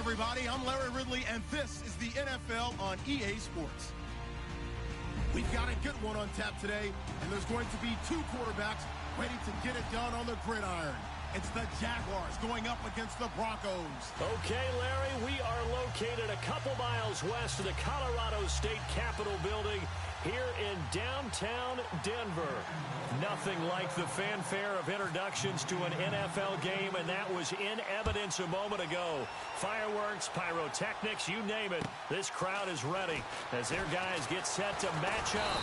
everybody. I'm Larry Ridley, and this is the NFL on EA Sports. We've got a good one on tap today, and there's going to be two quarterbacks ready to get it done on the gridiron. It's the Jaguars going up against the Broncos. Okay, Larry, we are located a couple miles west of the Colorado State Capitol building here in downtown Denver. Nothing like the fanfare of introductions to an NFL game, and that was in evidence a moment ago. Fireworks, pyrotechnics, you name it. This crowd is ready as their guys get set to match up.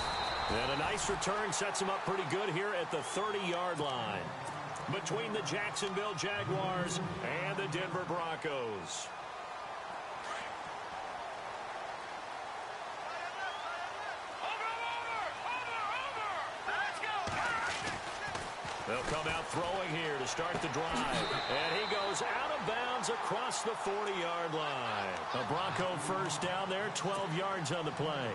And a nice return sets them up pretty good here at the 30-yard line between the Jacksonville Jaguars and the Denver Broncos. They'll come out throwing here to start the drive. And he goes out of bounds across the 40-yard line. A Bronco first down there, 12 yards on the play.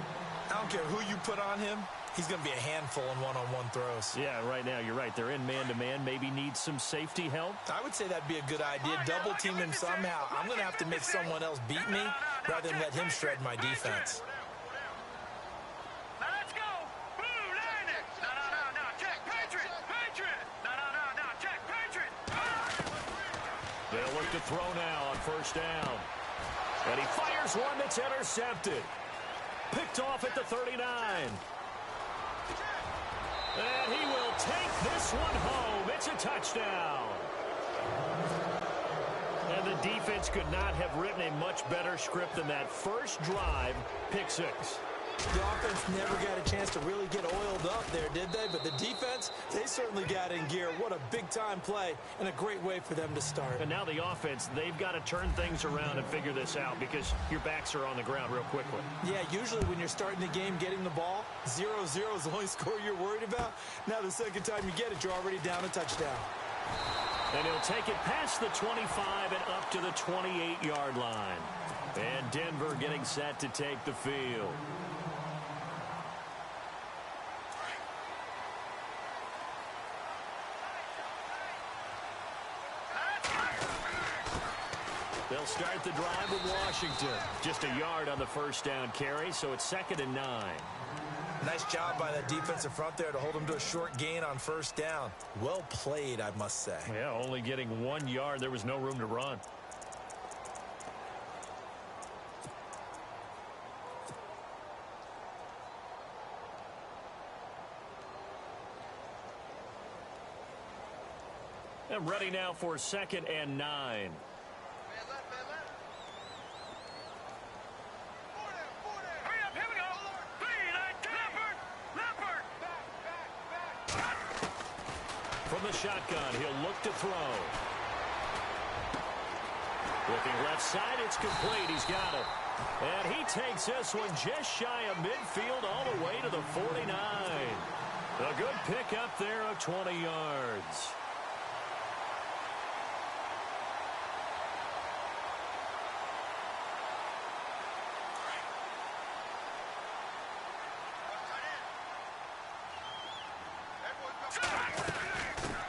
I don't care who you put on him. He's going to be a handful in one-on-one throws. Yeah, right now, you're right. They're in man-to-man. Maybe need some safety help. I would say that'd be a good idea. Double team him somehow. I'm going to have to make someone else beat me rather than let him shred my defense. They'll look to throw now on first down. And he fires one that's intercepted. Picked off at the 39. And he will take this one home. It's a touchdown. And the defense could not have written a much better script than that first drive, pick six. The offense never got a chance to really get oiled up there, did they? But the defense, they certainly got in gear. What a big-time play and a great way for them to start. And now the offense, they've got to turn things around and figure this out because your backs are on the ground real quickly. Yeah, usually when you're starting the game getting the ball, 0-0 is the only score you're worried about. Now the second time you get it, you're already down a touchdown. And he'll take it past the 25 and up to the 28-yard line. And Denver getting set to take the field. They'll start the drive with Washington. Just a yard on the first down carry, so it's 2nd and 9. Nice job by that defensive front there to hold them to a short gain on first down. Well played, I must say. Yeah, only getting 1 yard. There was no room to run. And ready now for 2nd and 9. From the shotgun, he'll look to throw. Looking left side, it's complete. He's got it. And he takes this one just shy of midfield all the way to the 49. A good pick up there of 20 yards.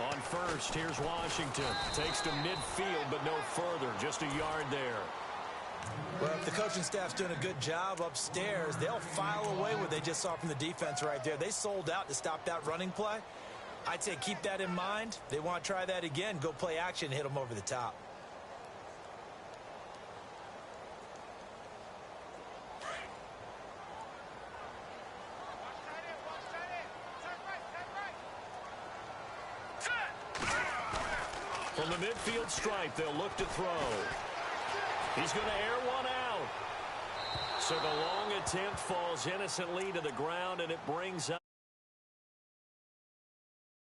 On first, here's Washington. Takes to midfield, but no further. Just a yard there. Well, if the coaching staff's doing a good job upstairs, they'll file away what they just saw from the defense right there. They sold out to stop that running play. I'd say keep that in mind. They want to try that again. Go play action, hit them over the top. From the midfield stripe, they'll look to throw. He's going to air one out. So the long attempt falls innocently to the ground, and it brings up.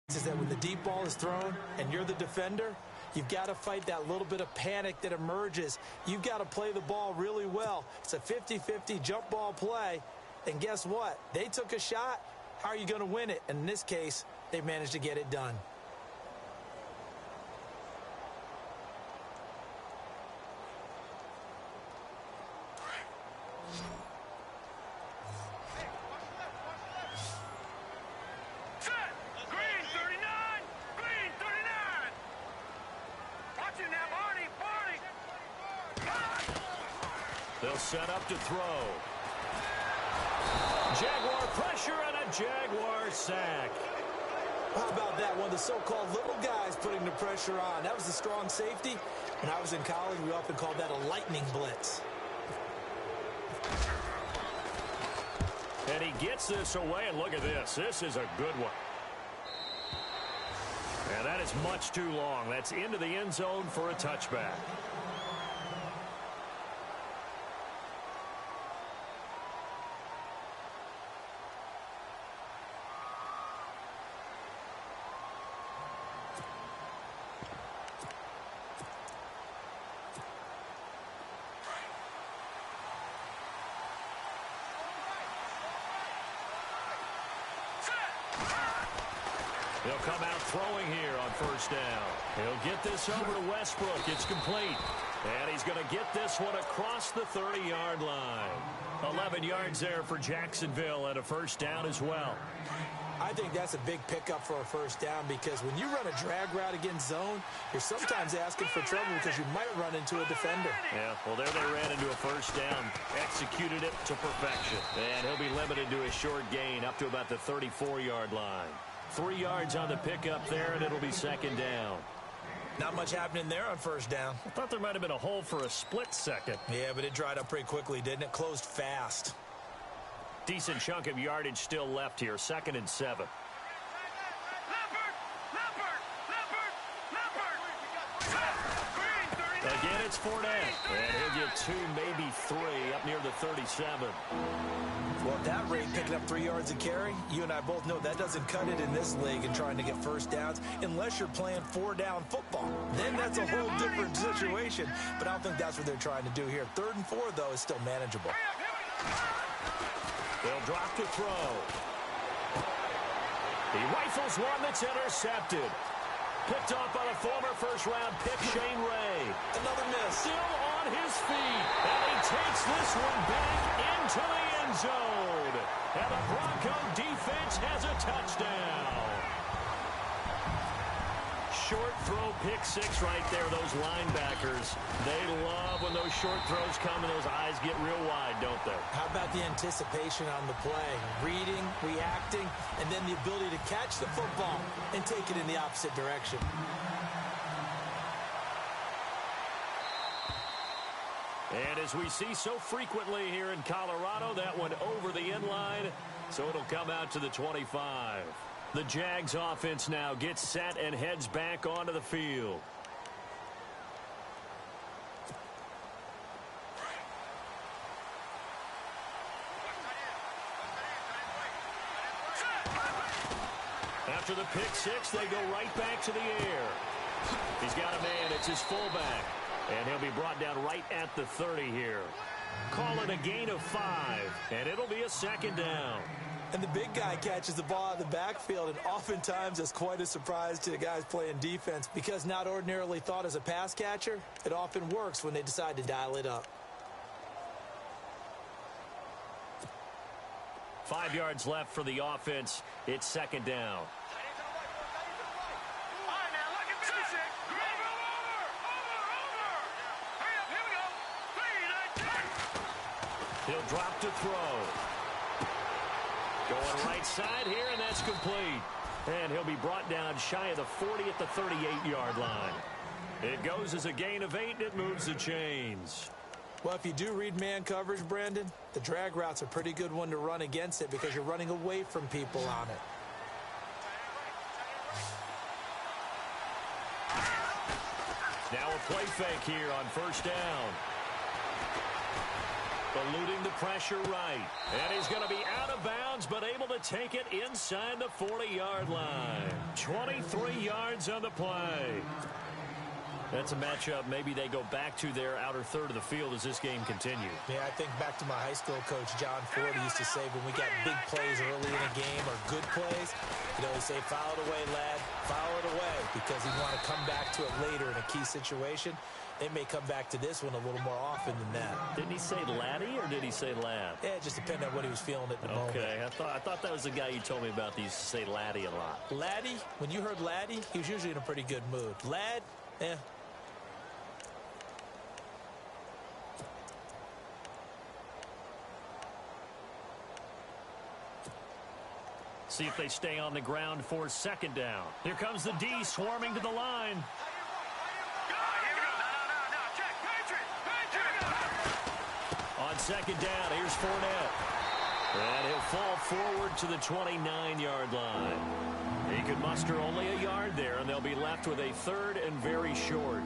Is that when the deep ball is thrown and you're the defender, you've got to fight that little bit of panic that emerges. You've got to play the ball really well. It's a 50-50 jump ball play. And guess what? They took a shot. How are you going to win it? And in this case, they managed to get it done. They'll set up to throw. Jaguar pressure and a Jaguar sack. How about that? One of the so-called little guys putting the pressure on. That was the strong safety. When I was in college, we often called that a lightning blitz. And he gets this away, and look at this. This is a good one. And that is much too long. That's into the end zone for a touchback. He'll come out throwing here on first down. He'll get this over to Westbrook. It's complete. And he's going to get this one across the 30-yard line. 11 yards there for Jacksonville and a first down as well. I think that's a big pickup for a first down because when you run a drag route against zone, you're sometimes asking for trouble because you might run into a defender. Yeah, well, there they ran into a first down. Executed it to perfection. And he'll be limited to a short gain up to about the 34-yard line. 3 yards on the pickup there, and it'll be second down. Not much happening there on first down. I thought there might have been a hole for a split second. Yeah, but it dried up pretty quickly, didn't it? Closed fast. Decent chunk of yardage still left here. 2nd and 7. Again, it's Fournette. And he'll get 2, maybe 3 up near the 37. Well, at that rate, picking up 3 yards a carry, you and I both know that doesn't cut it in this league and trying to get first downs unless you're playing 4-down football. Then that's a whole different situation, but I don't think that's what they're trying to do here. 3rd and 4, though, is still manageable. They'll drop to throw. He rifles one that's intercepted. Picked off by the former first-round pick, Shane Ray. Another miss. Still on his feet. And he takes this one back into the end zone. And the Bronco defense has a touchdown. Short throw, pick 6 right there. Those linebackers, they love when those short throws come and those eyes get real wide, don't they? How about the anticipation on the play? Reading, reacting, and then the ability to catch the football and take it in the opposite direction. And as we see so frequently here in Colorado, that one over the end line, so it'll come out to the 25. The Jags offense now gets set and heads back onto the field. After the pick 6, they go right back to the air. He's got a man. It's his fullback. And he'll be brought down right at the 30 here. Call it a gain of 5, and it'll be a second down. And the big guy catches the ball out of the backfield, and oftentimes that's quite a surprise to the guys playing defense because not ordinarily thought as a pass catcher, it often works when they decide to dial it up. 5 yards left for the offense. It's second down. He'll drop to throw. Going right side here, and that's complete. And he'll be brought down shy of the 40 at the 38-yard line. It goes as a gain of 8, and it moves the chains. Well, if you do read man coverage, Brandon, the drag route's a pretty good one to run against it because you're running away from people on it. Now a play fake here on first down. Eluding the pressure right. And he's going to be out of bounds, but able to take it inside the 40-yard line. 23 yards on the play. That's a matchup maybe they go back to their outer third of the field as this game continues. Yeah, I think back to my high school coach, John Ford, used to say when we got big plays early in a game or good plays, you know, he'd say, foul it away, lad, foul it away, because he'd want to come back to it later in a key situation. They may come back to this one a little more often than that. Didn't he say laddie or did he say lad? Yeah, it just depended on what he was feeling at the moment. Okay, I thought that was the guy you told me about that used to say laddie a lot. Laddie, when you heard laddie, he was usually in a pretty good mood. Lad, See if they stay on the ground for second down. Here comes the D swarming to the line. On second down, here's Fournette. And he'll fall forward to the 29-yard line. He could muster only a yard there, and they'll be left with a third and very short.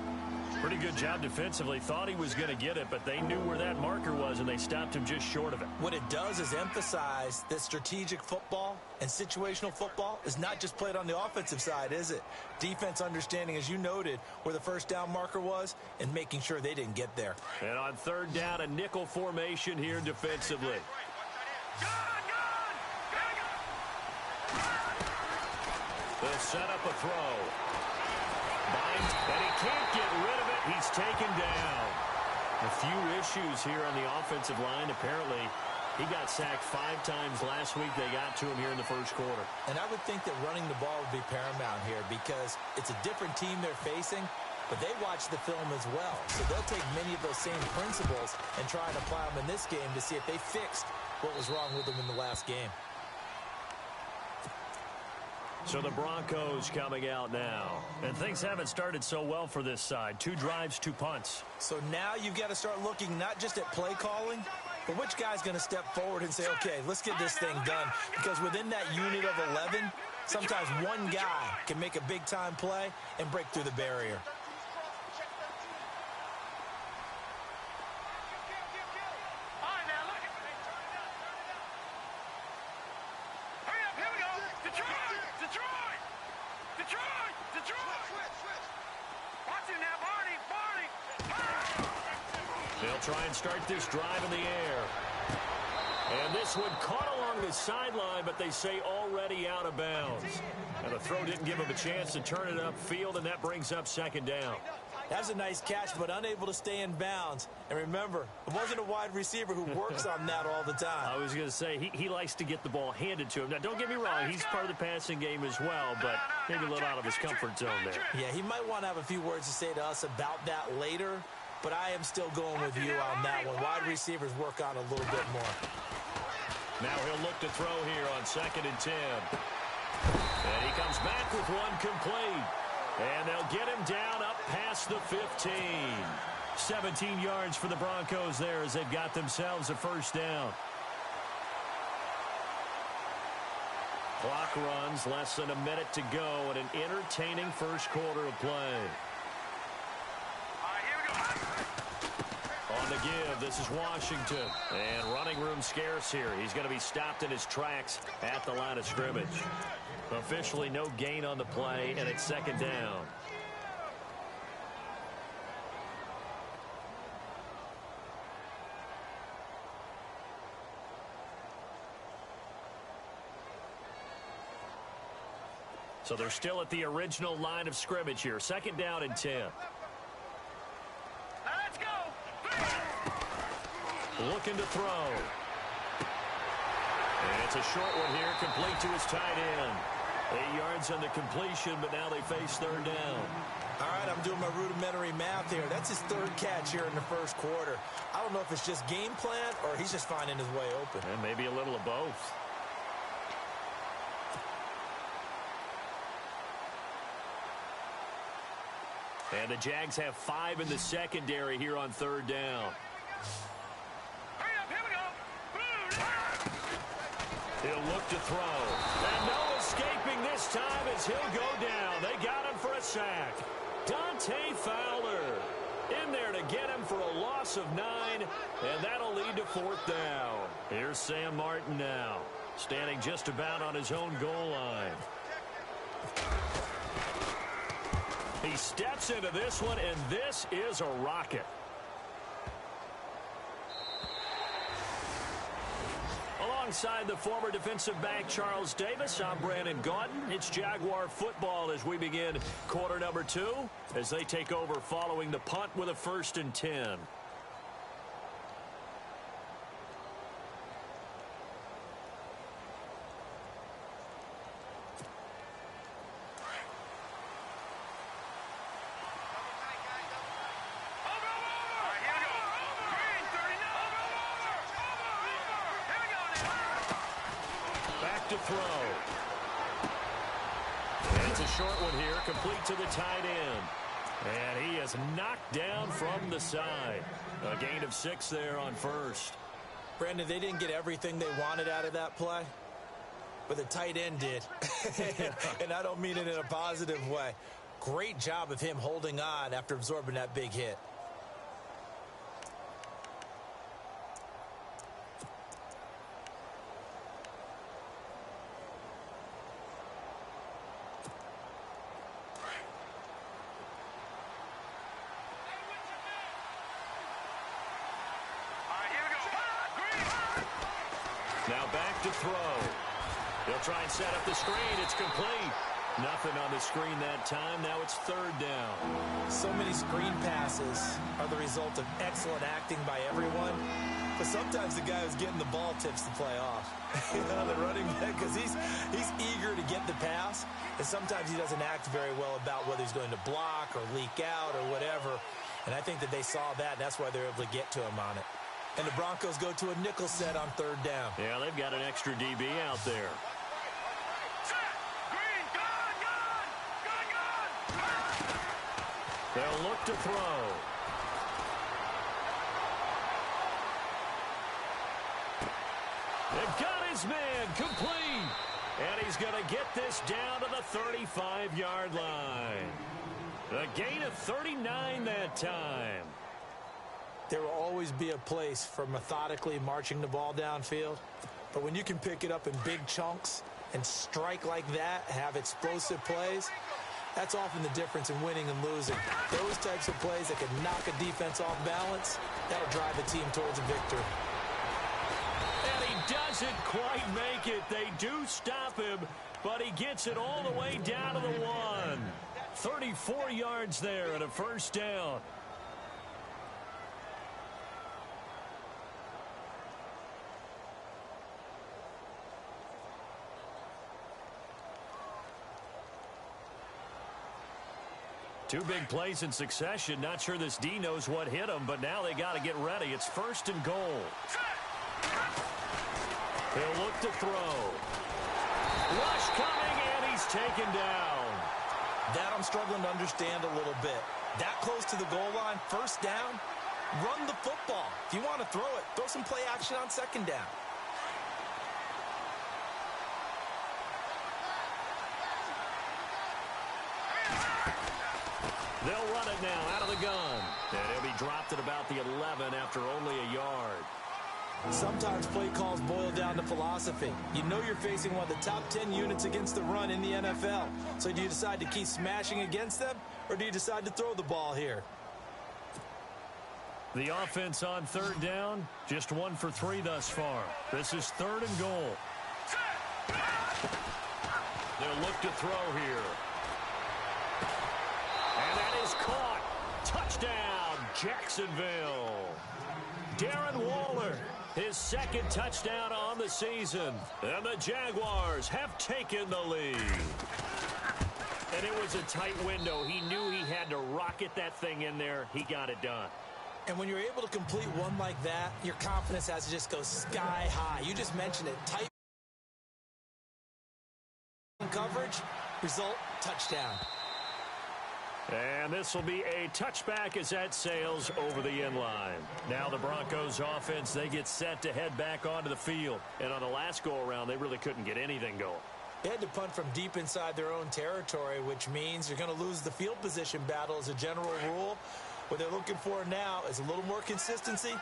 Pretty good job defensively. Thought he was going to get it, but they knew where that marker was, and they stopped him just short of it. What it does is emphasize that strategic football and situational football is not just played on the offensive side, is it? Defense understanding, as you noted, where the first down marker was and making sure they didn't get there. And on third down, a nickel formation here defensively. They'll set up a throw. Binds, and he can't get rid of it. He's taken down. A few issues here on the offensive line. Apparently, he got sacked 5 times last week. They got to him here in the first quarter. And I would think that running the ball would be paramount here because it's a different team they're facing, but they watch the film as well. So they'll take many of those same principles and try and apply them in this game to see if they fixed what was wrong with them in the last game. So the Broncos coming out now. And things haven't started so well for this side. 2 drives, 2 punts. So now you've got to start looking not just at play calling, but which guy's going to step forward and say, okay, let's get this thing done. Because within that unit of 11, sometimes one guy can make a big-time play and break through the barrier. They'll try and start this drive in the air. And this one caught along the sideline, but they say already out of bounds. And the throw didn't give him a chance to turn it upfield, and that brings up second down. That's a nice catch, but unable to stay in bounds. And remember, it wasn't a wide receiver who works on that all the time. I was going to say, he likes to get the ball handed to him. Now, don't get me wrong, he's part of the passing game as well, but maybe a little out of his comfort zone there. Yeah, he might want to have a few words to say to us about that later, but I am still going with you on that one. Wide receivers work on a little bit more. Now he'll look to throw here on 2nd and 10. And he comes back with one complete. And they'll get him down up past the 15. 17 yards for the Broncos there as they've got themselves a first down. Clock runs, less than a minute to go, and an entertaining first quarter of play. On the give, this is Washington. And running room scarce here. He's going to be stopped in his tracks at the line of scrimmage. Officially no gain on the play, and it's second down. So they're still at the original line of scrimmage here. Second down and 10. Let's go. Looking to throw. And it's a short one here, complete to his tight end. 8 yards on the completion, but now they face third down. All right, I'm doing my rudimentary math here. That's his third catch here in the first quarter. I don't know if it's just game plan or he's just finding his way open. And maybe a little of both. And the Jags have 5 in the secondary here on third down. Hurry up, here we go. He'll look to throw. And no escaping this time as he'll go down. They got him for a sack. Dante Fowler in there to get him for a loss of 9, and that'll lead to fourth down. Here's Sam Martin now, standing just about on his own goal line. He steps into this one, and this is a rocket. Alongside the former defensive back Charles Davis, I'm Brandon Gaudin. It's Jaguar football as we begin quarter number 2 as they take over following the punt with a 1st and 10. To throw. It's a short one here, complete to the tight end. And he is knocked down from the side. A gain of 6 there on first. Brandon, they didn't get everything they wanted out of that play, but the tight end did. And I don't mean it in a positive way. Great job of him holding on after absorbing that big hit. Now back to throw. He'll try and set up the screen. It's complete. Nothing on the screen that time. Now it's 3rd down. So many screen passes are the result of excellent acting by everyone. But sometimes the guy who's getting the ball tips the play off. The running back, because he's eager to get the pass. And sometimes he doesn't act very well about whether he's going to block or leak out or whatever. And I think that they saw that. And that's why they're able to get to him on it. And the Broncos go to a nickel set on 3rd down. Yeah, they've got an extra DB out there. They'll look to throw. They've got his man complete. And he's going to get this down to the 35-yard line. A gain of 39 that time. There will always be a place for methodically marching the ball downfield. But when you can pick it up in big chunks and strike like that, have explosive plays, that's often the difference in winning and losing. Those types of plays that can knock a defense off balance, that'll drive the team towards a victory. And he doesn't quite make it. They do stop him, but he gets it all the way down to the 1. 34 yards there and a 1st down. Two big plays in succession. Not sure this D knows what hit him, but now they got to get ready. It's 1st and goal. He'll look to throw. Rush coming, and he's taken down. That I'm struggling to understand a little bit. That close to the goal line, 1st down, run the football. If you want to throw it, throw some play action on 2nd down. They'll run it now out of the gun. And he'll be dropped at about the 11 after only a yard. Sometimes play calls boil down to philosophy. You know you're facing one of the top 10 units against the run in the NFL. So do you decide to keep smashing against them, or do you decide to throw the ball here? The offense on 3rd down, just 1 for 3 thus far. This is 3rd and goal. They'll look to throw here. And that is caught. Touchdown, Jacksonville. Darren Waller, his 2nd touchdown on the season. And the Jaguars have taken the lead. And it was a tight window. He knew he had to rocket that thing in there. He got it done. And when you're able to complete one like that, your confidence has to just go sky high. You just mentioned it. Tight coverage, result, touchdown. And this will be a touchback as that sails over the end line. Now the Broncos offense, they get set to head back onto the field. And on the last go-around, they really couldn't get anything going. They had to punt from deep inside their own territory, which means you're going to lose the field position battle as a general rule. What they're looking for now is a little more consistency,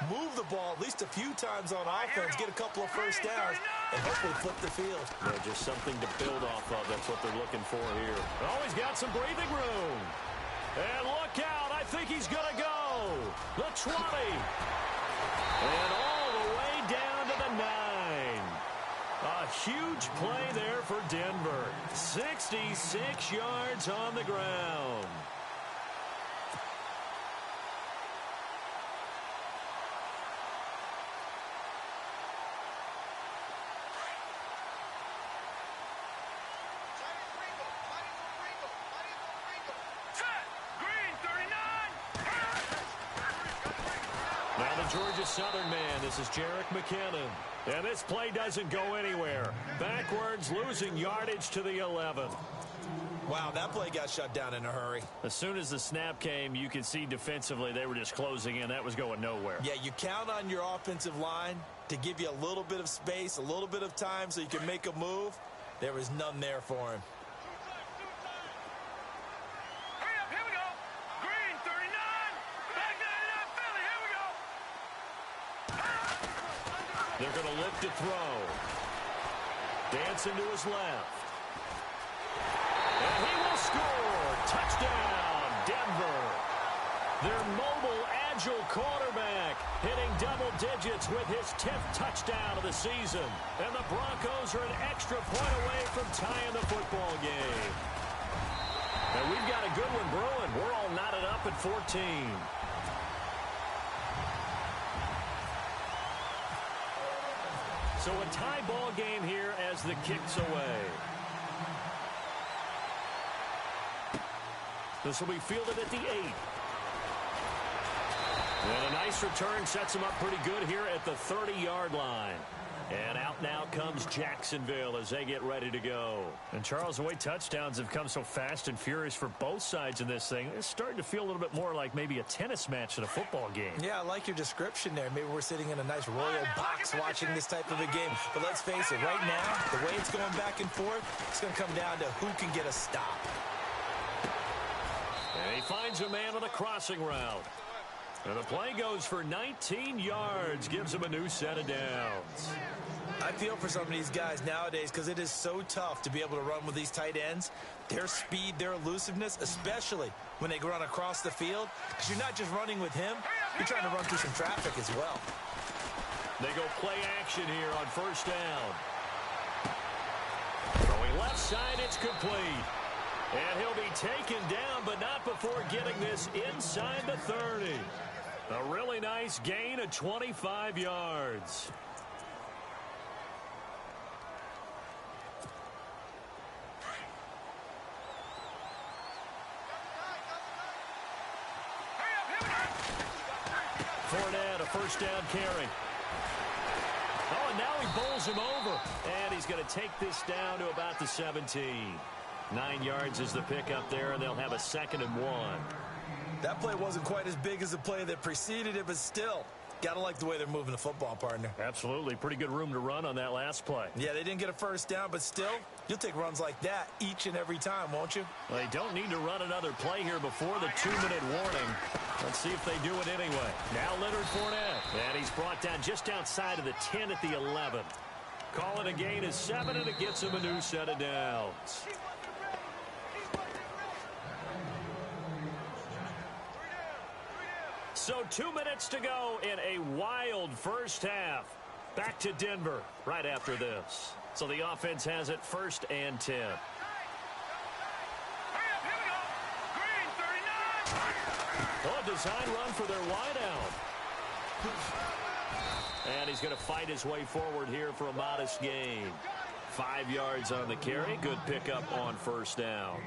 move the ball at least a few times on offense, get a couple of 1st downs, and hopefully flip the field. Yeah, just something to build off of. That's what they're looking for here. Oh, he's got some breathing room. And look out. I think he's going to go. The 20. And all the way down to the 9. A huge play there for Denver. 66 yards on the ground. Georgia Southern man, this is Jerick McKinnon. And this play doesn't go anywhere. Backwards, losing yardage to the 11. Wow, that play got shut down in a hurry. As soon as the snap came, you could see defensively they were just closing in. That was going nowhere. Yeah, you count on your offensive line to give you a little bit of space, a little bit of time so you can make a move. There was none there for him. Hurry up, here we go. Green, 39. Back 99, Philly, here we go. They're going to look to throw. Dancing to his left. And he will score. Touchdown, Denver. Their mobile, agile quarterback hitting double digits with his 10th touchdown of the season. And the Broncos are an extra point away from tying the football game. And we've got a good one brewing. We're all knotted up at 14. So a tie ball game here as the kick's away. This will be fielded at the 8. And a nice return sets him up pretty good here at the 30-yard line. And out now comes Jacksonville as they get ready to go. And Charles, the way touchdowns have come so fast and furious for both sides in this thing, it's starting to feel a little bit more like maybe a tennis match than a football game. Yeah, I like your description there. Maybe we're sitting in a nice royal box watching this type of a game. But let's face it, right now, the way it's going back and forth, it's going to come down to who can get a stop. And he finds a man on the crossing route. And the play goes for 19 yards, gives him a new set of downs. I feel for some of these guys nowadays because it is so tough to be able to run with these tight ends. Their speed, their elusiveness, especially when they run across the field. Because you're not just running with him, you're trying to run through some traffic as well. They go play action here on first down. Throwing left side, it's complete. And he'll be taken down, but not before getting this inside the 30. A really nice gain of 25 yards. Fournette, a first down carry. Oh, and now he bowls him over. And he's going to take this down to about the 17. 9 yards is the pickup there, and they'll have a 2nd and 1. That play wasn't quite as big as the play that preceded it, but still, got to like the way they're moving the football, partner. Absolutely. Pretty good room to run on that last play. Yeah, they didn't get a first down, but still, you'll take runs like that each and every time, won't you? Well, they don't need to run another play here before the 2-minute warning. Let's see if they do it anyway. Now Leonard Fournette. And he's brought down just outside of the 10 at the 11. Call it a gain of 7, and it gets him a new set of downs. So 2 minutes to go in a wild first half. Back to Denver right after this. So the offense has it 1st and 10. Hurry up, here we go. Green, 39. Oh, a design run for their wideout. And he's going to fight his way forward here for a modest gain. 5 yards on the carry. Good pickup on first down.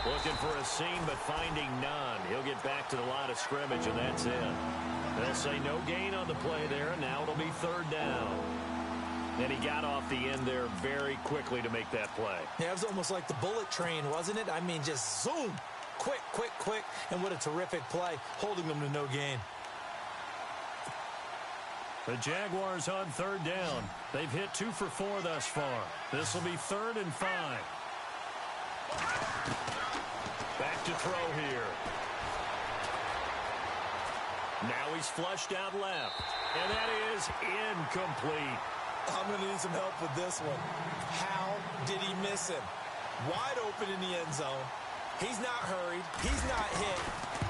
Looking for a seam, but finding none. He'll get back to the line of scrimmage, and that's it. They'll say no gain on the play there, and now it'll be 3rd down. And he got off the end there very quickly to make that play. Yeah, it was almost like the bullet train, wasn't it? I mean, just zoom. Quick, quick, quick. And what a terrific play, holding them to no gain. The Jaguars on 3rd down. They've hit 2 for 4 thus far. This will be 3rd and 5. Back to throw here. Now he's flushed out left. And that is incomplete. I'm going to need some help with this one. How did he miss him? Wide open in the end zone. He's not hurried. He's not hit.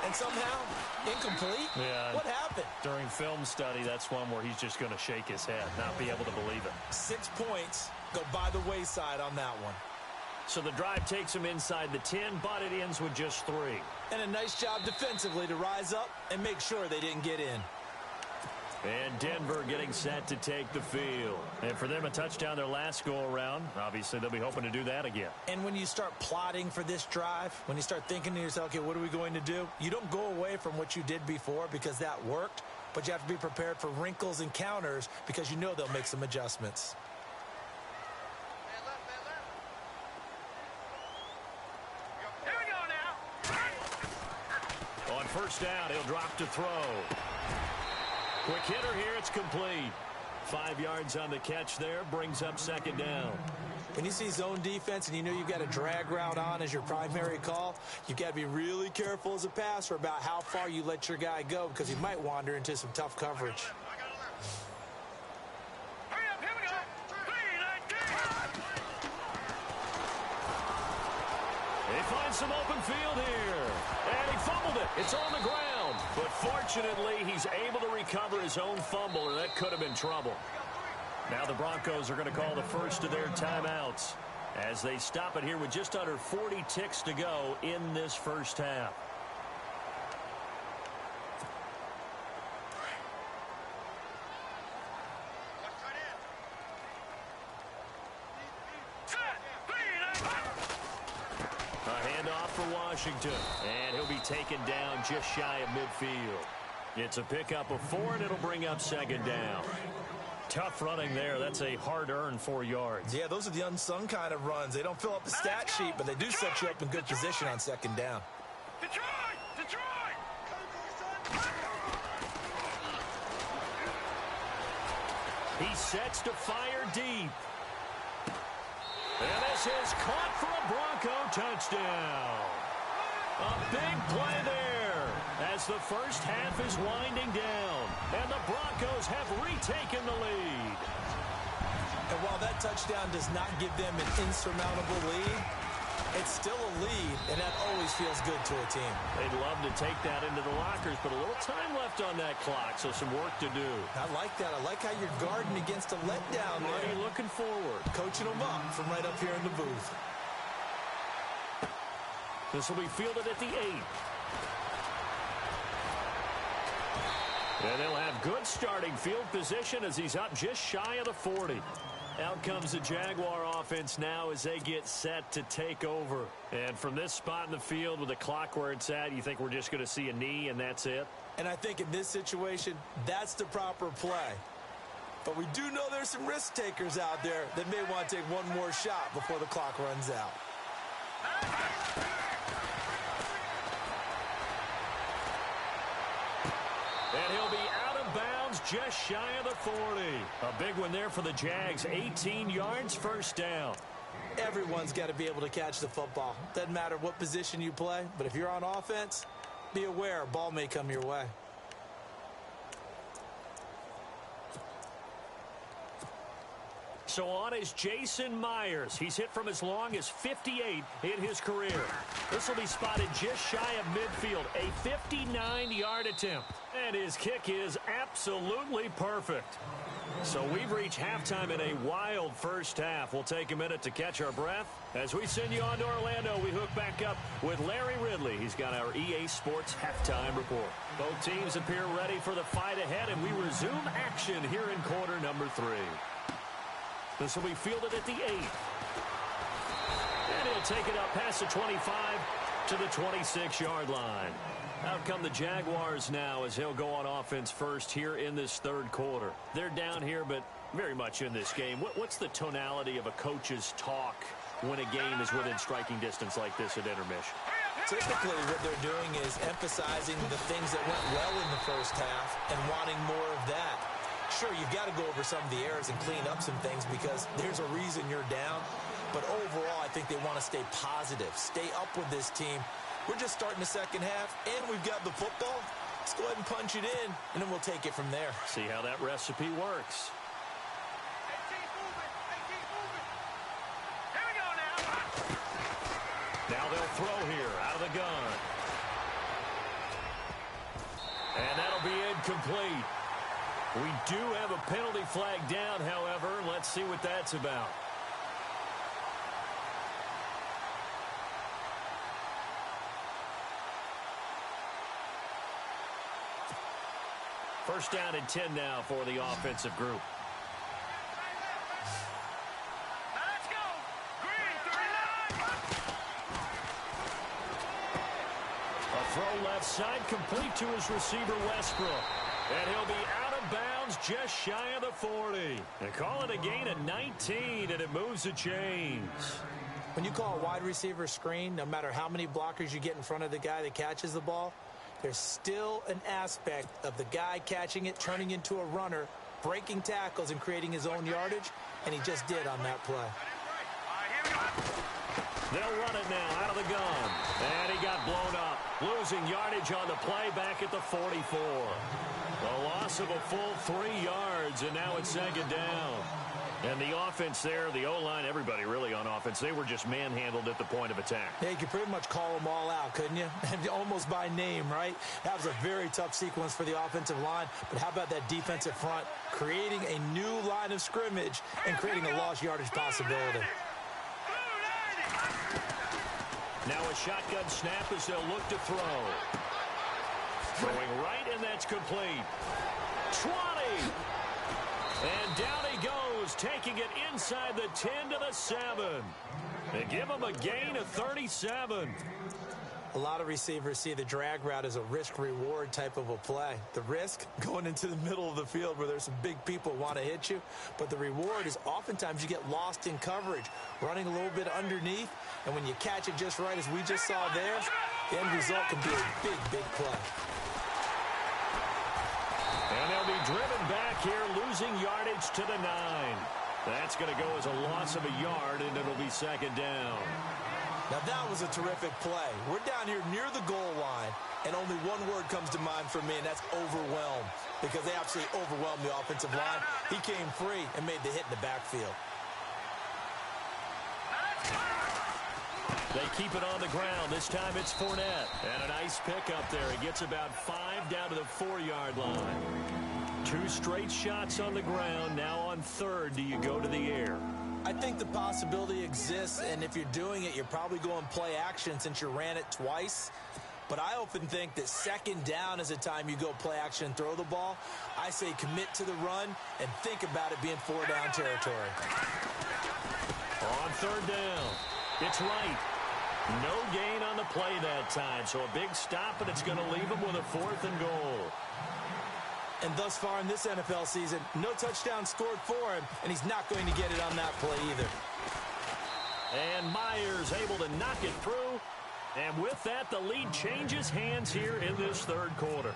And somehow, incomplete? Yeah. What happened? During film study, that's one where he's just going to shake his head, not be able to believe it. 6 points go by the wayside on that one. So the drive takes him inside the 10, but it ends with just 3. And a nice job defensively to rise up and make sure they didn't get in. And Denver getting set to take the field. And for them, a touchdown their last go-around. Obviously, they'll be hoping to do that again. And when you start plotting for this drive, when you start thinking to yourself, okay, what are we going to do? You don't go away from what you did before because that worked, but you have to be prepared for wrinkles and counters because you know they'll make some adjustments. Here we go now. On first down, he'll drop to throw. Quick hitter here, it's complete. 5 yards on the catch there, brings up second down. When you see zone defense and you know you've got a drag route on as your primary call, you've got to be really careful as a passer about how far you let your guy go because he might wander into some tough coverage. Hurry up, here we go. 3-19. He finds some open field here. And he fumbled it. It's on the ground. But fortunately, he's able to recover his own fumble, or that could have been trouble. Now the Broncos are going to call the first of their timeouts as they stop it here with just under 40 ticks to go in this first half. A handoff for Washington, and he'll be taken down just shy of midfield. It's a pickup of 4, and it'll bring up second down. Tough running there. That's a hard-earned 4 yards. Yeah, those are the unsung kind of runs. They don't fill up the stat sheet, but they do set you up in good position on second down. Detroit! Detroit! He sets to fire deep. And this is caught for a Bronco touchdown. A big play there as the first half is winding down. And the Broncos have retaken the lead. And while that touchdown does not give them an insurmountable lead, it's still a lead, and that always feels good to a team. They'd love to take that into the lockers, but a little time left on that clock, so some work to do. I like that. I like how you're guarding against a letdown there. Already looking forward. Coaching them up from right up here in the booth. This will be fielded at the 8. And they'll have good starting field position as he's up just shy of the 40. Out comes the Jaguar offense now as they get set to take over. And from this spot in the field with the clock where it's at, you think we're just going to see a knee and that's it? And I think in this situation, that's the proper play. But we do know there's some risk takers out there that may want to take one more shot before the clock runs out. And he'll be out of bounds just shy of the 40. A big one there for the Jags. 18 yards, first down. Everyone's got to be able to catch the football. Doesn't matter what position you play, but if you're on offense, be aware a ball may come your way. So on is Jason Myers. He's hit from as long as 58 in his career. This will be spotted just shy of midfield. A 59-yard attempt. And his kick is absolutely perfect. So we've reached halftime in a wild first half. We'll take a minute to catch our breath. As we send you on to Orlando, we hook back up with Larry Ridley. He's got our EA Sports halftime report. Both teams appear ready for the fight ahead, and we resume action here in quarter number 3. This will be fielded at the 8. And he'll take it up past the 25 to the 26-yard line. Out come the Jaguars now as he'll go on offense first here in this third quarter. They're down here, but very much in this game. What's the tonality of a coach's talk when a game is within striking distance like this at intermission? Typically, what they're doing is emphasizing the things that went well in the first half and wanting more of that. Sure, you've got to go over some of the errors and clean up some things because there's a reason you're down. But overall, I think they want to stay positive, stay up with this team. We're just starting the second half, and we've got the football. Let's go ahead and punch it in, and then we'll take it from there. See how that recipe works. Here we go now. Now they'll throw here out of the gun. And that'll be incomplete. We do have a penalty flag down, however. Let's see what that's about. First down and 10 now for the offensive group. Now let's go. Green, 39. A throw left side complete to his receiver, Westbrook. And he'll be out of bounds just shy of the 40. They call it a gain of 19, and it moves the chains. When you call a wide receiver screen, no matter how many blockers you get in front of the guy that catches the ball, there's still an aspect of the guy catching it, turning into a runner, breaking tackles, and creating his own yardage, and he just did on that play. They'll run it now out of the gun. And he got blown up. Losing yardage on the play back at the 44. A loss of a full 3 yards, and now it's second down. And the offense there, the O-line, everybody really on offense, they were just manhandled at the point of attack. Yeah, you could pretty much call them all out, couldn't you? Almost by name, right? That was a very tough sequence for the offensive line. But how about that defensive front creating a new line of scrimmage and creating a lost yardage possibility? Now a shotgun snap as they'll look to throw. Throwing right, and that's complete. 20! And down he goes, taking it inside the 10 to the 7. They give him a gain of 37. A lot of receivers see the drag route as a risk-reward type of a play. The risk, going into the middle of the field where there's some big people want to hit you. But the reward is oftentimes you get lost in coverage, running a little bit underneath. And when you catch it just right, as we just saw there, the end result can be a big, big play. And they'll be driven back here, losing yardage to the 9. That's going to go as a loss of a yard, and it'll be second down. Now that was a terrific play. We're down here near the goal line, and only one word comes to mind for me, and that's overwhelmed, because they absolutely overwhelmed the offensive line. He came free and made the hit in the backfield. They keep it on the ground. This time it's Fournette. And a nice pick up there. He gets about 5 down to the 4-yard line. 2 straight shots on the ground. Now on third, do you go to the air? I think the possibility exists, and if you're doing it, you're probably going play action since you ran it twice. But I often think that second down is a time you go play action and throw the ball. I say commit to the run and think about it being 4-down territory. On third down, it's right. No gain on the play that time, so a big stop, and it's going to leave him with a 4th and goal. And thus far in this NFL season, no touchdown scored for him, and he's not going to get it on that play either. And Myers able to knock it through. And with that, the lead changes hands here in this third quarter.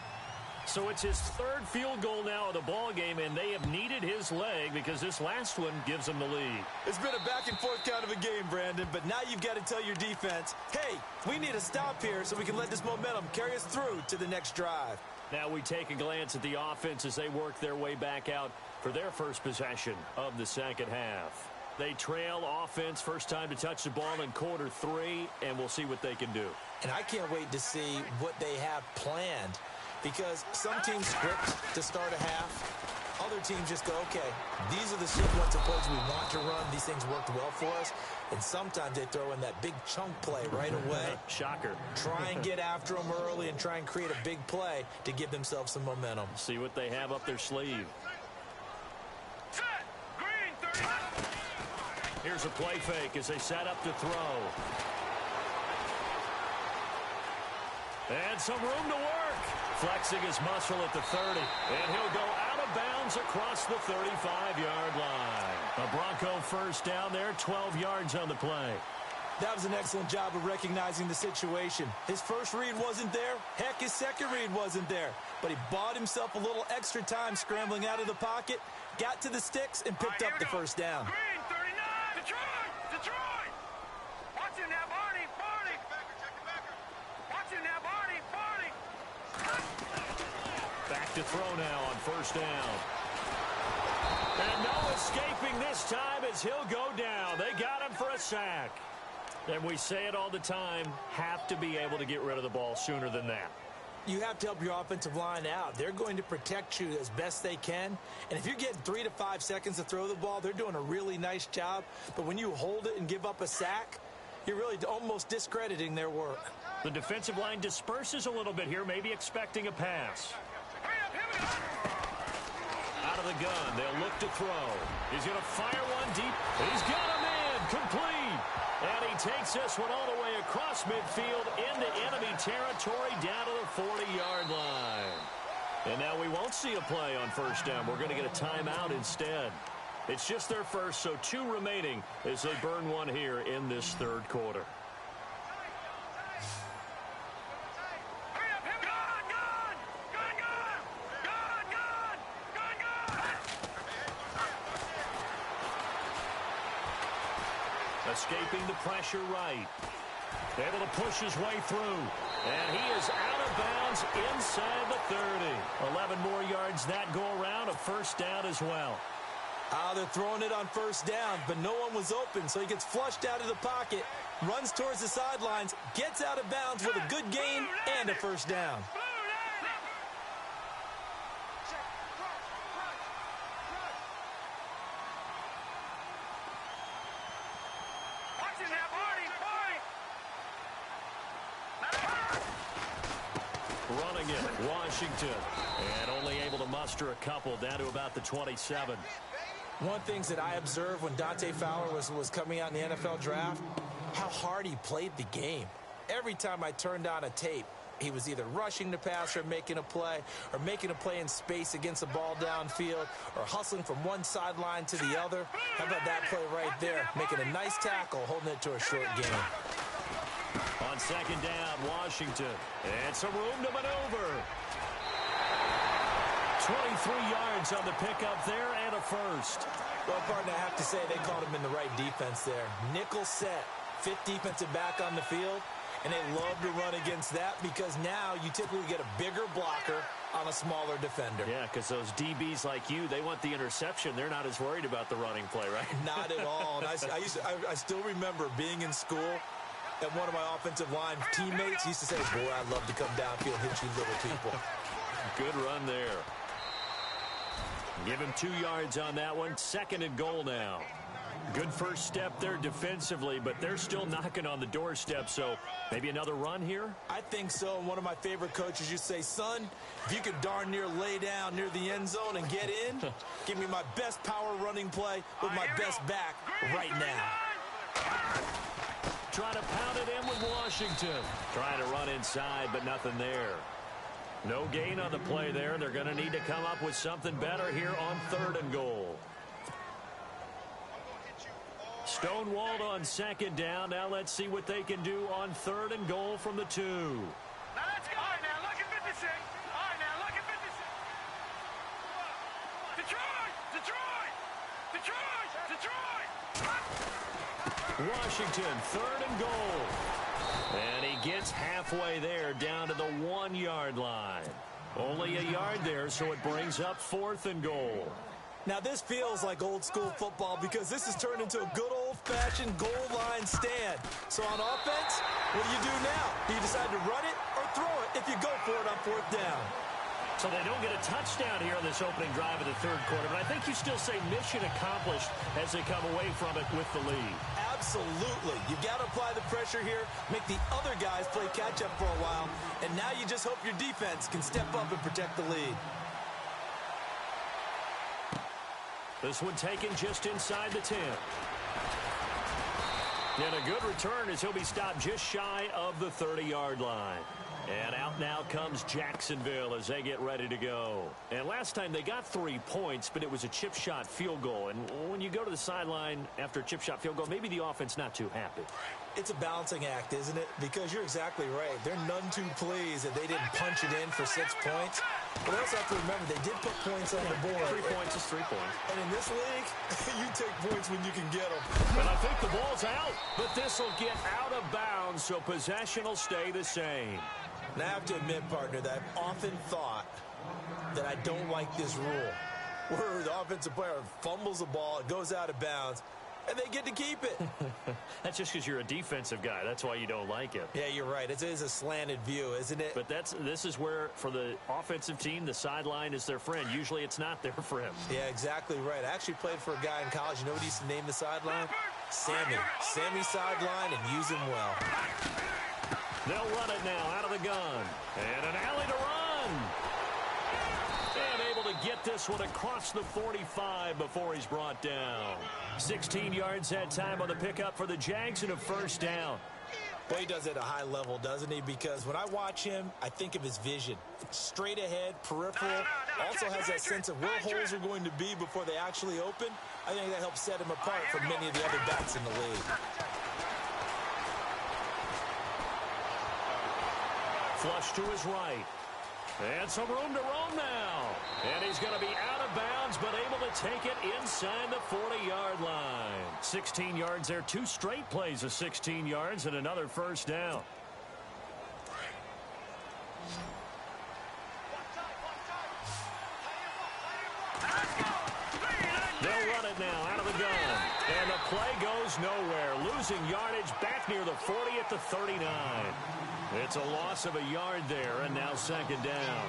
So it's his 3rd field goal now of the ball game, and they have needed his leg because this last one gives them the lead. It's been a back-and-forth kind of a game, Brandon, but now you've got to tell your defense, hey, we need a stop here so we can let this momentum carry us through to the next drive. Now we take a glance at the offense as they work their way back out for their first possession of the second half. They trail offense, first time to touch the ball in quarter 3, and we'll see what they can do. And I can't wait to see what they have planned, because some teams script to start a half. Other teams just go, okay, these are the sequence of plays we want to run. These things worked well for us. And sometimes they throw in that big chunk play right away. Shocker. Try and get after them early and try and create a big play to give themselves some momentum. See what they have up their sleeve. Set. Green, 30. Here's a play fake as they set up to throw. And some room to work. Flexing his muscle at the 30. And he'll go out of bounds across the 35-yard line. A Bronco first down there, 12 yards on the play. That was an excellent job of recognizing the situation. His first read wasn't there. Heck, his second read wasn't there. But he bought himself a little extra time scrambling out of the pocket, got to the sticks, and picked up the first down. Green, 39. Detroit. Watching that, Barney. Check the backer. Watching that, Barney. Back to throw now on first down. And no escaping this time as he'll go down. They got him for a sack. And we say it all the time, have to be able to get rid of the ball sooner than that. You have to help your offensive line out. They're going to protect you as best they can. And if you're getting 3 to 5 seconds to throw the ball, they're doing a really nice job. But when you hold it and give up a sack, you're really almost discrediting their work. The defensive line disperses a little bit here, maybe expecting a pass. Hurry up, here we go. gun. They'll look to throw. He's going to fire one deep. He's got a man. Complete. And he takes this one all the way across midfield into enemy territory down to the 40-yard line. And now we won't see a play on first down. We're going to get a timeout instead. It's just their first, so 2 remaining as they burn one here in this third quarter. Escaping the pressure right. Able to push his way through. And he is out of bounds inside the 30. 11 more yards that go around. A first down as well. They're throwing it on first down, but no one was open, so he gets flushed out of the pocket, runs towards the sidelines, gets out of bounds with a good gain and a first down. Running it, Washington, and only able to muster a couple down to about the 27. One of the things that I observed when Dante Fowler was coming out in the NFL draft, how hard he played the game. Every time I turned on a tape, he was either rushing the passer or making a play in space against the ball downfield, or hustling from one sideline to the other. How about that play right there? Making a nice tackle, holding it to a short gain. On second down, Washington. And some room to maneuver. 23 yards on the pickup there and a first. Well, partner, I have to say they called him in the right defense there. Nickel set, 5th defensive back on the field. And they love to run against that because now you typically get a bigger blocker on a smaller defender. Yeah, because those DBs like you, they want the interception. They're not as worried about the running play, right? Not at all. And I still remember being in school, and one of my offensive line teammates used to say, boy, I'd love to come downfield, hit you little people. Good run there. Give him 2 yards on that one. 2nd and goal now. Good first step there defensively, but they're still knocking on the doorstep, so maybe another run here? I think so. And one of my favorite coaches used to say, son, if you could darn near lay down near the end zone and get in, give me my best power running play with my best back right now. Trying to pound it in with Washington. Trying to run inside, but nothing there. No gain on the play there. They're going to need to come up with something better here on 3rd and goal. Stonewalled on 2nd down. Now let's see what they can do on 3rd and goal from the 2. Now let's go. All right, now look at 56. All right, now look at 56. Detroit! Washington, 3rd and goal. And he gets halfway there down to the 1-yard line. Only a yard there, so it brings up 4th and goal. Now, this feels like old school football because this has turned into a good old-fashioned goal line stand. So on offense, what do you do now? Do you decide to run it or throw it if you go for it on 4th down? So they don't get a touchdown here on this opening drive of the 3rd quarter, but I think you still say mission accomplished as they come away from it with the lead. Absolutely. You've got to apply the pressure here, make the other guys play catch-up for a while, and now you just hope your defense can step up and protect the lead. This one taken just inside the 10. And a good return as he'll be stopped just shy of the 30-yard line. And out now comes Jacksonville as they get ready to go. And last time they got 3 points, but it was a chip shot field goal. And when you go to the sideline after a chip shot field goal, maybe the offense not too happy. It's a balancing act, isn't it? Because you're exactly right. They're none too pleased that they didn't punch it in for 6 points. But also have to remember, they did put points on the board. 3 points is 3 points. And in this league, you take points when you can get them. And I think the ball's out, but this will get out of bounds, so possession will stay the same. And I have to admit, partner, that I've often thought that I don't like this rule, where the offensive player fumbles the ball, it goes out of bounds, and they get to keep it. That's just because you're a defensive guy. That's why you don't like it. Yeah, you're right. It is a slanted view, isn't it? But this is where, for the offensive team, the sideline is their friend. Usually it's not their friend. Yeah, exactly right. I actually played for a guy in college. You know what he used to name the sideline? Sammy. Sammy sideline, and use him well. They'll run it now out of the gun. And an alley to run. And able to get this one across the 45 before he's brought down. 16 yards that time on the pickup for the Jags and a first down. Well, he does it at a high level, doesn't he? Because when I watch him, I think of his vision. Straight ahead, peripheral, also has that sense of where holes are going to be before they actually open. I think that helps set him apart from many of the other backs in the league. Flush to his right. And some room to roam now. And he's going to be out of bounds, but able to take it inside the 40-yard line. 16 yards there. 2 straight plays of 16 yards and another first down. They'll run it now out of the gun. And the play goes nowhere. Losing yardage back near the 40 at the 39. It's a loss of a yard there, and now second down.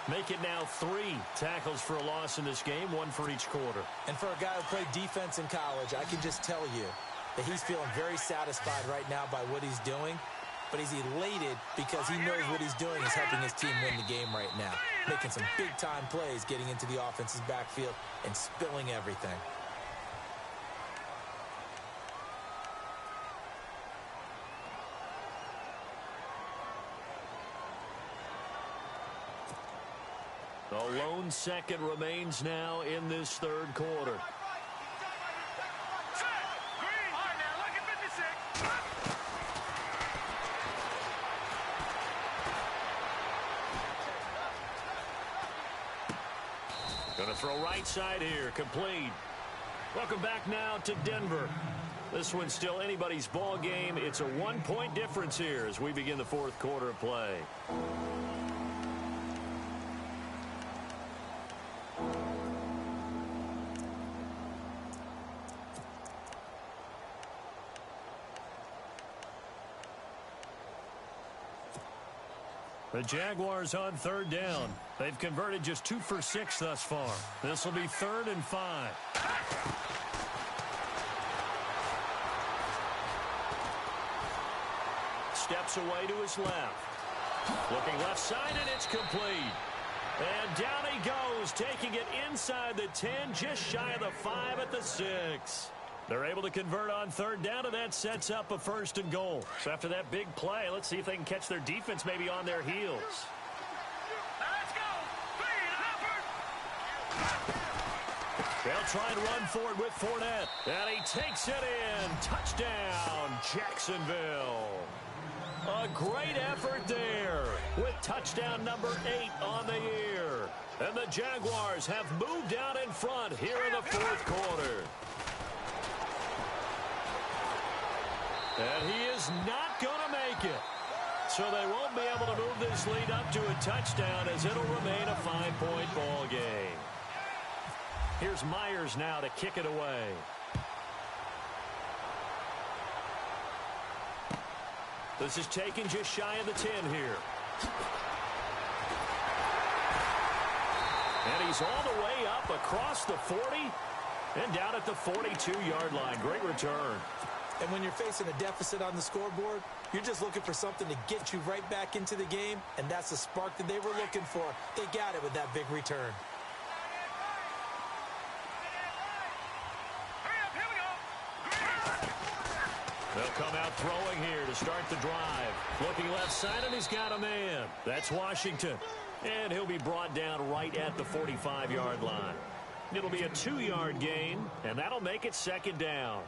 Make it now 3 tackles for a loss in this game, 1 for each quarter. And for a guy who played defense in college, I can just tell you that he's feeling very satisfied right now by what he's doing. But he's elated because he knows what he's doing is helping his team win the game right now. Making some big-time plays, getting into the offense's backfield, and spilling everything. The lone second remains now in this third quarter. Going to throw right side here, complete. Welcome back now to Denver. This one's still anybody's ball game. It's a 1-point difference here as we begin the fourth quarter of play. The Jaguars on third down. They've converted just 2 for 6 thus far. This will be 3rd and 5. Steps away to his left. Looking left side, and it's complete. And down he goes, taking it inside the 10, just shy of the 5 at the 6. They're able to convert on third down, and that sets up a 1st and goal. So after that big play, let's see if they can catch their defense maybe on their heels. Let's go! They'll try and run for it with Fournette. And he takes it in. Touchdown, Jacksonville. A great effort there with touchdown number 8 on the year. And the Jaguars have moved out in front here in the fourth quarter. And he is not going to make it. So they won't be able to move this lead up to a touchdown as it'll remain a 5-point ball game. Here's Myers now to kick it away. This is taken just shy of the 10 here. And he's all the way up across the 40 and down at the 42-yard line. Great return. And when you're facing a deficit on the scoreboard, you're just looking for something to get you right back into the game, and that's the spark that they were looking for. They got it with that big return. They'll come out throwing here to start the drive. Looking left side, and he's got a man. That's Washington. And he'll be brought down right at the 45-yard line. It'll be a 2-yard gain, and that'll make it second down.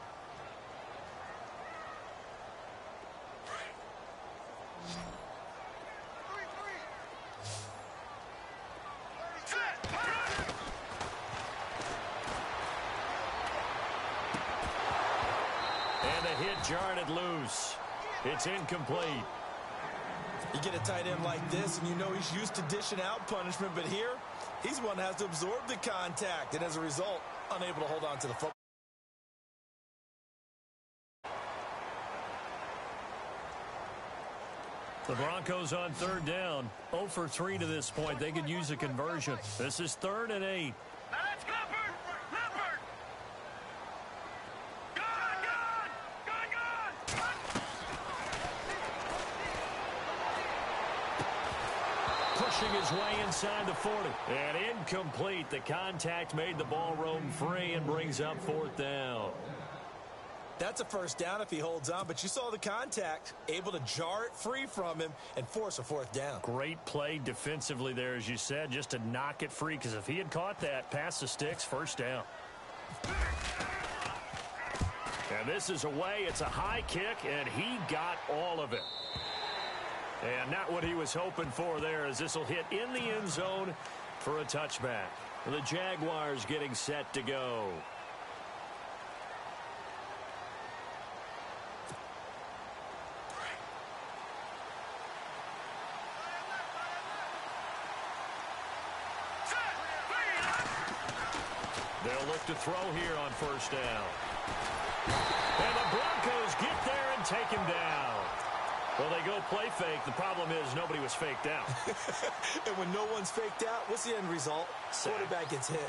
Jarred it loose. It's incomplete. You get a tight end like this, and you know he's used to dishing out punishment, but here, he's one that has to absorb the contact, and as a result, unable to hold on to the football. The Broncos on third down. 0 for 3 to this point. They could use a conversion. This is 3rd and 8. That's Clifford! Clifford! pushing his way inside the 40. And incomplete. The contact made the ball roam free and brings up fourth down. That's a first down if he holds on, but you saw the contact, able to jar it free from him and force a fourth down. Great play defensively there, as you said, just to knock it free, because if he had caught that, past the sticks, first down. And this is away. It's a high kick, and he got all of it. And not what he was hoping for there, as this will hit in the end zone for a touchback. The Jaguars getting set to go. They'll look to throw here on first down. And the Broncos get there and take him down. Well, they go play fake. The problem is nobody was faked out. And when no one's faked out, what's the end result? Quarterback gets hit.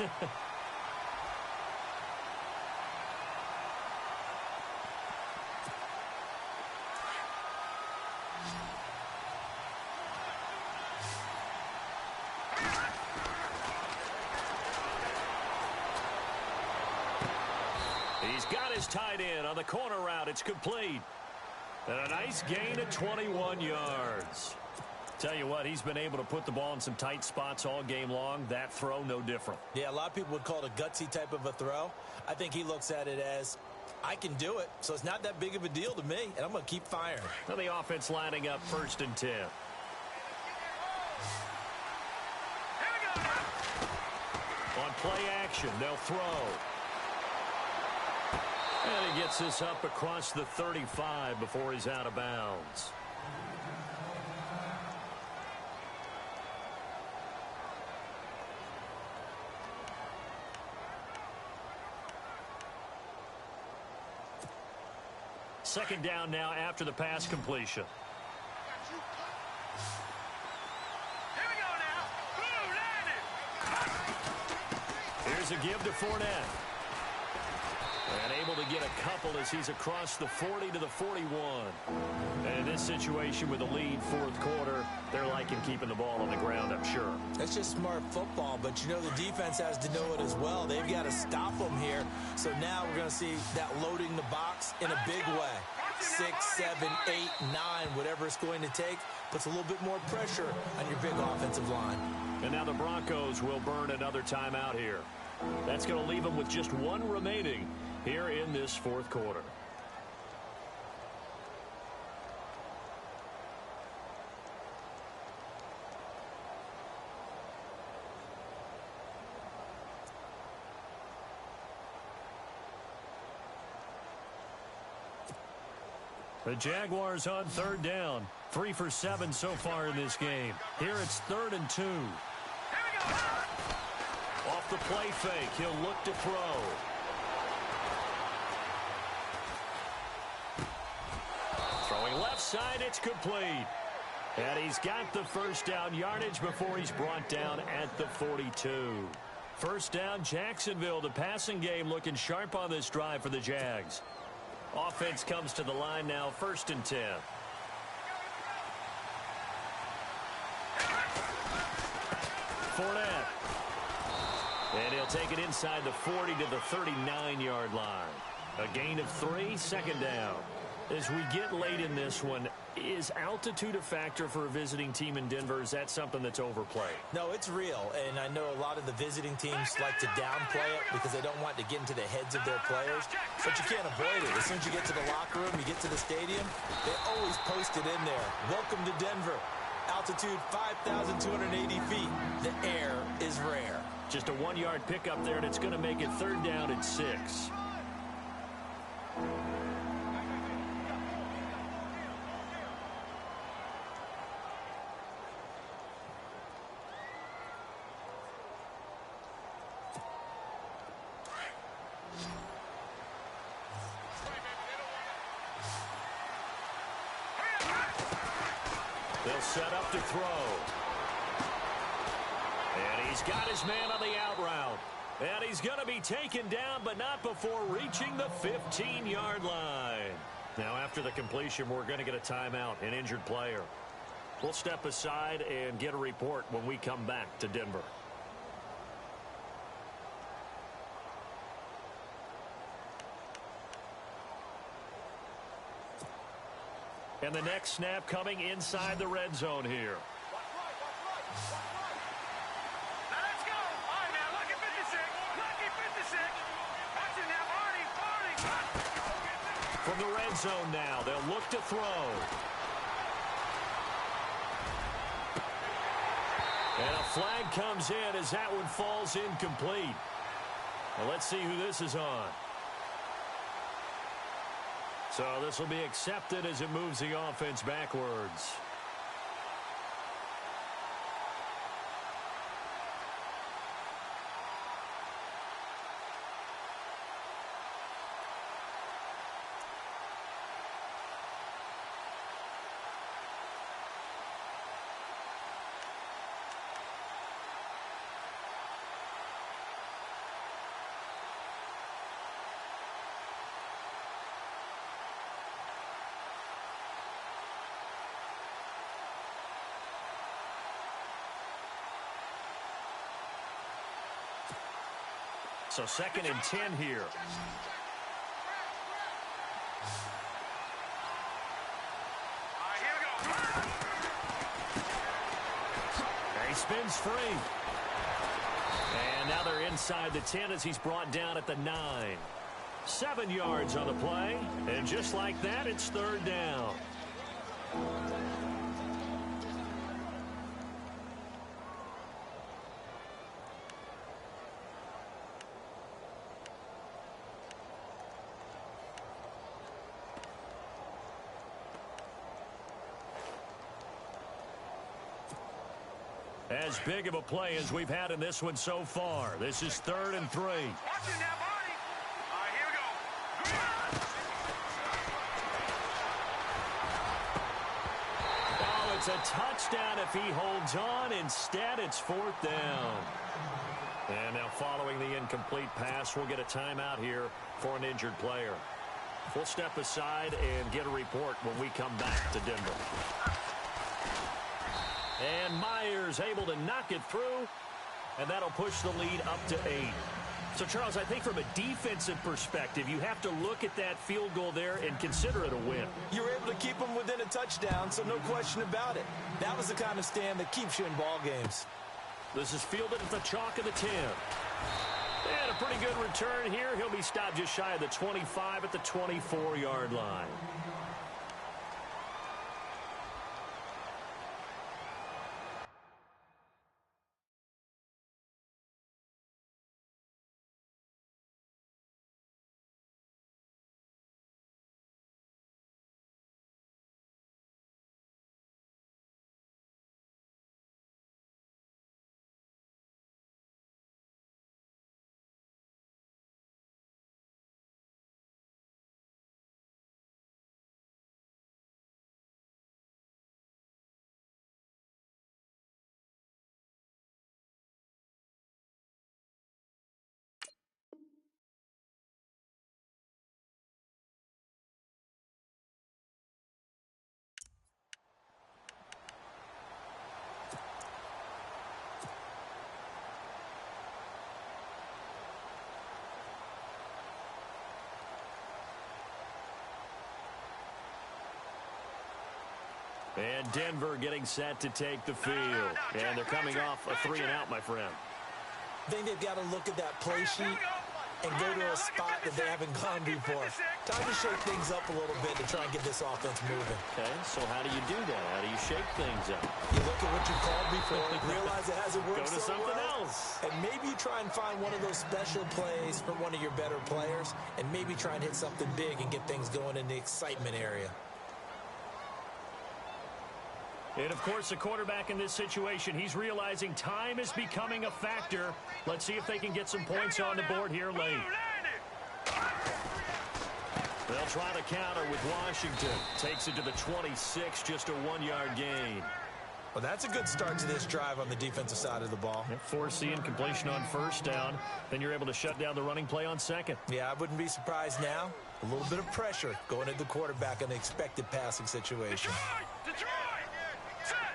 He's got his tight end on the corner route. It's complete. And a nice gain of 21 yards. Tell you what, he's been able to put the ball in some tight spots all game long. That throw, no different. Yeah, a lot of people would call it a gutsy type of a throw. I think he looks at it as, I can do it, so it's not that big of a deal to me, and I'm going to keep firing. Now the offense lining up 1st and 10. On play action, they'll throw. And he gets this up across the 35 before he's out of bounds. Second down now after the pass completion. Here we go now. Boom, Here's a give to Fournette. And able to get a couple as he's across the 40 to the 41. And in this situation with a lead 4th quarter, they're liking keeping the ball on the ground, I'm sure. That's just smart football, but you know the defense has to know it as well. They've got to stop them here. So now we're going to see that loading the box in a big way. 6, 7, 8, 9, whatever it's going to take, puts a little bit more pressure on your big offensive line. And now the Broncos will burn another timeout here. That's going to leave them with just one remaining here in this 4th quarter. The Jaguars on 3rd down. 3 for 7 so far in this game. Here it's 3rd and 2. Off the play fake, he'll look to throw. Throwing left side, it's complete. And he's got the first down yardage before he's brought down at the 42. First down, Jacksonville. The passing game looking sharp on this drive for the Jags. Offense comes to the line now, 1st and 10. Fournette. And he'll take it inside the 40 to the 39-yard line. A gain of 3, 2nd down. As we get late in this one, is altitude a factor for a visiting team in Denver? Is that something that's overplayed? No, it's real, and I know a lot of the visiting teams like to downplay it because they don't want to get into the heads of their players, but you can't avoid it. As soon as you get to the locker room, you get to the stadium, they always post it in there. Welcome to Denver. Altitude 5,280 feet. The air is rare. Just a 1-yard pickup there, and it's going to make it 3rd down at 6. They'll set up to throw. And he's got his man on the out route. And he's going to be taken down, but not before reaching the 15-yard line. Now, after the completion, we're going to get a timeout, an injured player. We'll step aside and get a report when we come back to Denver. And the next snap coming inside the red zone here. Now let's go. All right, now, lucky 56. Lucky 56. Watching now, Barney. From the red zone now, they'll look to throw. And a flag comes in as that one falls incomplete. Well, let's see who this is on. So this will be accepted as it moves the offense backwards. So 2nd and 10 here. And he spins free. And now they're inside the 10 as he's brought down at the 9. 7 yards on the play. And just like that, it's 3rd down. As big of a play as we've had in this one so far. This is 3rd and 3. Watch it now, Barney. All right, here we go. Oh, it's a touchdown if he holds on. Instead, it's 4th down. And now following the incomplete pass, we'll get a timeout here for an injured player. We'll step aside and get a report when we come back to Denver. And Myers able to knock it through, and that'll push the lead up to 8. So, Charles, I think from a defensive perspective, you have to look at that field goal there and consider it a win. You were able to keep them within a touchdown, so no question about it. That was the kind of stand that keeps you in ball games. This is fielded at the chalk of the 10. And a pretty good return here. He'll be stopped just shy of the 25 at the 24-yard line. And Denver getting set to take the field. And they're coming off a 3-and-out, my friend. I think they've got to look at that play sheet and go to a spot that they haven't gone before. Time to shake things up a little bit to try and get this offense moving. Okay, so how do you do that? How do you shake things up? You look at what you called before, realize it hasn't worked Go to so something well, else. and maybe you try and find one of those special plays from one of your better players, and maybe try and hit something big and get things going in the excitement area. And, of course, the quarterback in this situation, he's realizing time is becoming a factor. Let's see if they can get some points on the board here late. They'll try to counter with Washington. Takes it to the 26, just a 1-yard gain. Well, that's a good start to this drive on the defensive side of the ball. Force the incompletion on 1st down. Then you're able to shut down the running play on 2nd. Yeah, I wouldn't be surprised now. A little bit of pressure going at the quarterback in an expected passing situation. Detroit! Set!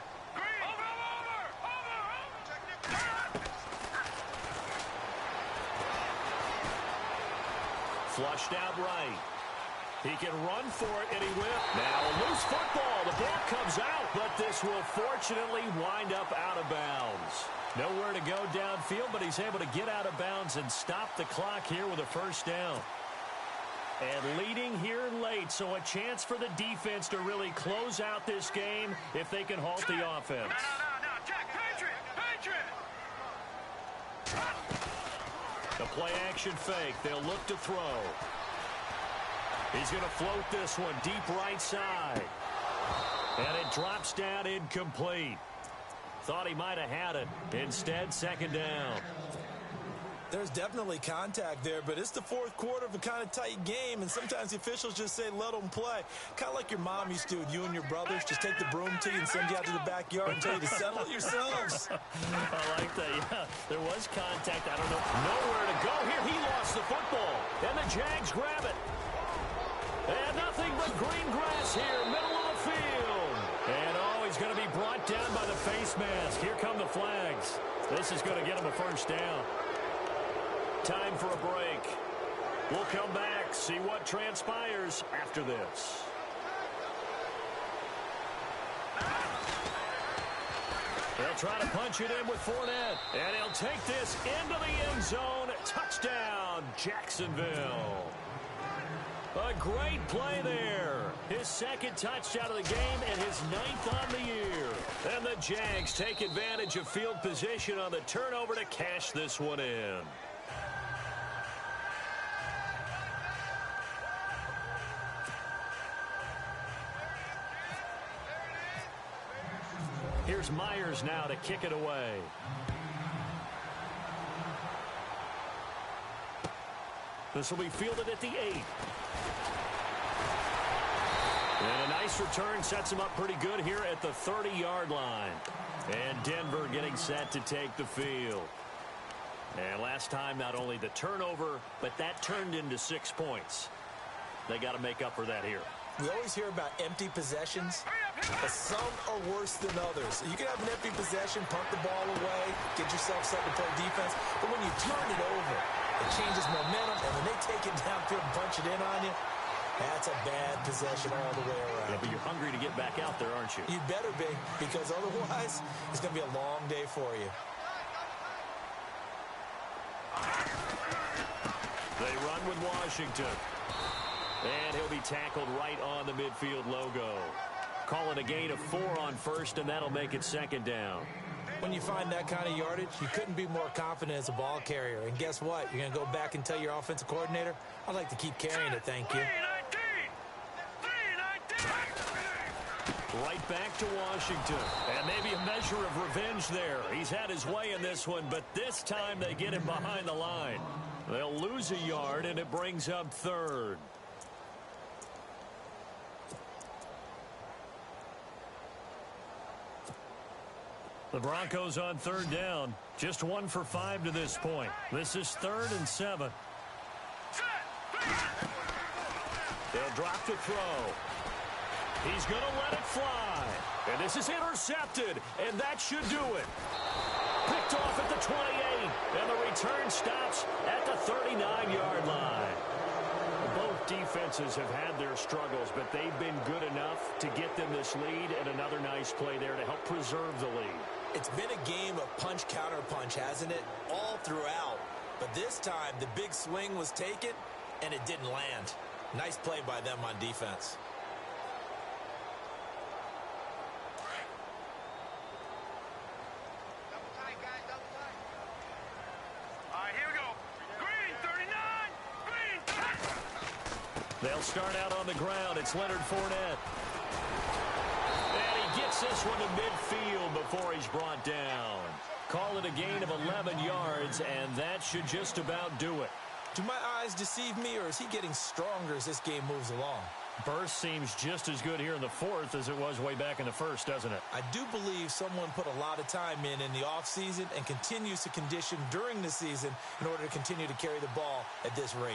Flushed out right. He can run for it, and he will. Now a loose football. The ball comes out, but this will fortunately wind up out of bounds. Nowhere to go downfield, but he's able to get out of bounds and stop the clock here with a first down. And leading here late, so a chance for the defense to really close out this game if they can halt the offense. No, check, Patriot! The play action fake. They'll look to throw. He's going to float this one deep right side. And it drops down incomplete. Thought he might have had it. Instead, second down. There's definitely contact there, but it's the fourth quarter of a kind of tight game, and sometimes the officials just say, let them play. Kind of like your mom used to with you and your brothers. Just take the broom to you and send you out to the backyard and tell you to settle it yourselves. I like that, yeah. There was contact. I don't know. Nowhere to go here. He lost the football, and the Jags grab it. And nothing but green grass here, middle of the field. And, he's going to be brought down by the face mask. Here come the flags. This is going to get him a first down. Time for a break. We'll come back, see what transpires after this. They'll try to punch it in with Fournette. And he'll take this into the end zone. Touchdown, Jacksonville. A great play there. His second touchdown of the game and his 9th on the year. And the Jags take advantage of field position on the turnover to cash this one in. Here's Myers now to kick it away. This will be fielded at the 8. And a nice return sets him up pretty good here at the 30-yard line. And Denver getting set to take the field. And last time, not only the turnover, but that turned into 6 points. They got to make up for that here. We always hear about empty possessions, but some are worse than others. You can have an empty possession, punt the ball away, get yourself set to play defense, but when you turn it over, it changes momentum, and when they take it downfield and punch it in on you, that's a bad possession all the way around. Yeah, but you're hungry to get back out there, aren't you? You better be, because otherwise, it's going to be a long day for you. They run with Washington. And he'll be tackled right on the midfield logo. Call it a gain of 4 on first, and that'll make it second down. When you find that kind of yardage, you couldn't be more confident as a ball carrier. And guess what? You're going to go back and tell your offensive coordinator, I'd like to keep carrying it, thank you. Right back to Washington. And maybe a measure of revenge there. He's had his way in this one, but this time they get him behind the line. They'll lose a yard, and it brings up third. The Broncos on third down. Just 1 for 5 to this point. This is 3rd and 7. They'll drop to throw. He's going to let it fly. And this is intercepted. And that should do it. Picked off at the 28. And the return stops at the 39-yard line. Both defenses have had their struggles, but they've been good enough to get them this lead, and another nice play there to help preserve the lead. It's been a game of punch-counter-punch, hasn't it? All throughout. But this time, the big swing was taken, and it didn't land. Nice play by them on defense. They'll start out on the ground. It's Leonard Fournette. And he gets this one to midfield before he's brought down. Call it a gain of 11 yards, and that should just about do it. Do my eyes deceive me, or is he getting stronger as this game moves along? Burst seems just as good here in the 4th as it was way back in the 1st, doesn't it? I do believe someone put a lot of time in the offseason and continues to condition during the season in order to continue to carry the ball at this rate.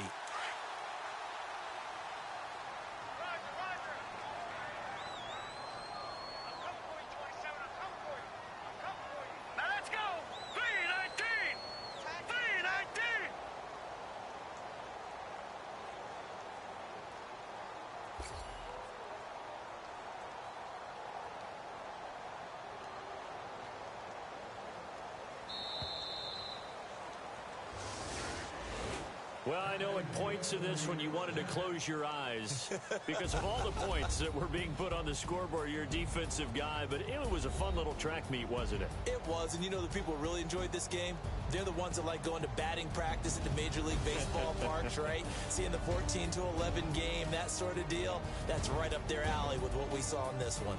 Well, I know at points in this when you wanted to close your eyes because of all the points that were being put on the scoreboard. You're a defensive guy, but it was a fun little track meet, wasn't it? It was, and you know the people who really enjoyed this game? They're the ones that like going to batting practice at the Major League Baseball parks, right? Seeing the 14-11 game, that sort of deal. That's right up their alley with what we saw in this one.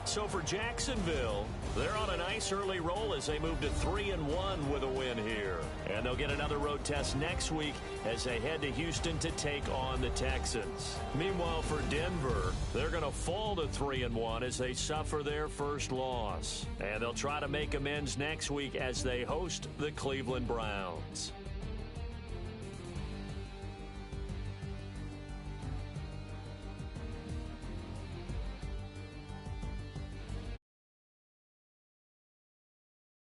So for Jacksonville, they're on a nice early roll as they move to 3-1 with a win here. And they'll get another road test next week as they head to Houston to take on the Texans. Meanwhile, for Denver, they're going to fall to 3-1 as they suffer their first loss. And they'll try to make amends next week as they host the Cleveland Browns.